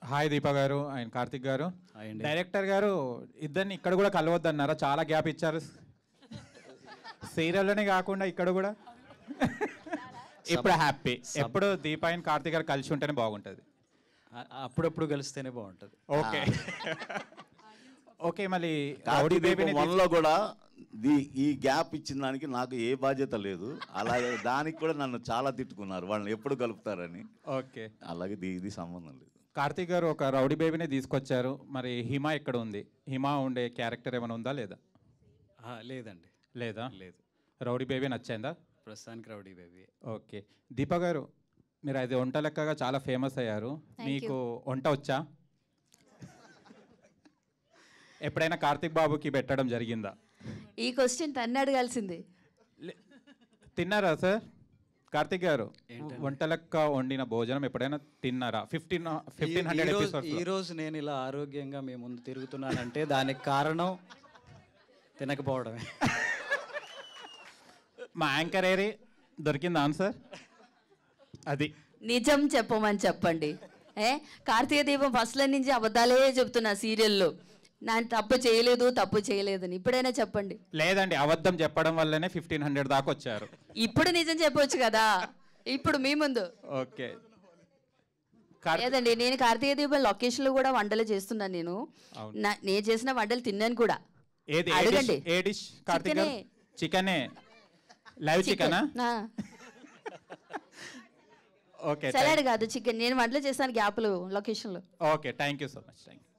Hi దీప గారు and Karthik గారు. Hi అండి. డైరెక్టర్ గారు ఇద్దరిని ఇక్కడ కూడా కలవద్దన్నారా? చాలా గ్యాప్ ఇచ్చారు సీరియల్లోనే కాకుండా ఇక్కడ కూడా. ఇప్పుడు హ్యాపీ. ఎప్పుడు దీప అండ్ కార్తిక్ గారు కలిసి ఉంటేనే బాగుంటుంది. అప్పుడప్పుడు కలిస్తేనే బాగుంటుంది. Okay okay. మళ్ళీ రౌడీ బేబీ వన్లో కూడా ఈ గ్యాప్ ఇచ్చిన దానికి నాకు ఏ బాధ్యత లేదు. అలాగే దానికి కూడా నన్ను చాలా తిట్టుకున్నారు, వాళ్ళని ఎప్పుడు కలుపుతారని. ఓకే. అలాగే ఇది సంబంధం లేదు. కార్తిక్ గారు ఒక రౌడీ బేబీని తీసుకొచ్చారు, మరి హిమ ఎక్కడ ఉంది? హిమ ఉండే క్యారెక్టర్ ఏమైనా ఉందా లేదా? లేదండి. లేదా? లేదు. రౌడీ బేబీ నచ్చిందా? ప్రస్తుతానికి రౌడీ బేబీ. ఓకే. దీప గారు, మీరు అది వంట లెక్కగా చాలా ఫేమస్ అయ్యారు. మీకు వంట వచ్చా? ఎప్పుడైనా కార్తిక్ బాబుకి పెట్టడం జరిగిందా? ఈ క్వశ్చన్ తన్ను అడగాల్సింది. తిన్నారా సార్? కార్తిక్ గారు, వంట లెక్క వండిన భోజనం ఎప్పుడైనా తిన్నారా? 1500 ఎపిసోడ్స్. ఈ రోజు నేను ఇలా ఆరోగ్యంగా మీ ముందు తిరుగుతున్నానంటే దానికి కారణం తినకపోవడమే. మా యాంకర్ ఏరి దొరికిందా ఆన్సర్? అది నిజం చెప్పమని చెప్పండి. కార్తీక దీపం ఫస్ట్లో నుంచి అబద్ధాలే చెప్తున్నా సీరియల్లో. నేను తప్పు చేయలేదని ఇప్పుడైనా చెప్పండి. లేదండి, అబద్ధం చెప్పడం వల్లనే 1500 దాకా వచ్చారు. ఇప్పుడు నిజం చెప్పొచ్చు కదా, ఇప్పుడు మీ ముందు. ఓకే. లేదండి, నేను కార్తీక దీపం లొకేషన్లో కూడా వంటలు చేస్తున్నాను. నేను చేసిన వంటలు తిన్నాను కూడా. అడగండి. ఏ డిష్ కార్తీక్ గారు? చికెనే. లైవ్ చికెనా? ఓకే. సలాడ్ కాదు, చికెన్. నేను వంటలు చేస్తాను గ్యాప్లు లొకేషన్లో. Okay, thank you so much. Thank you.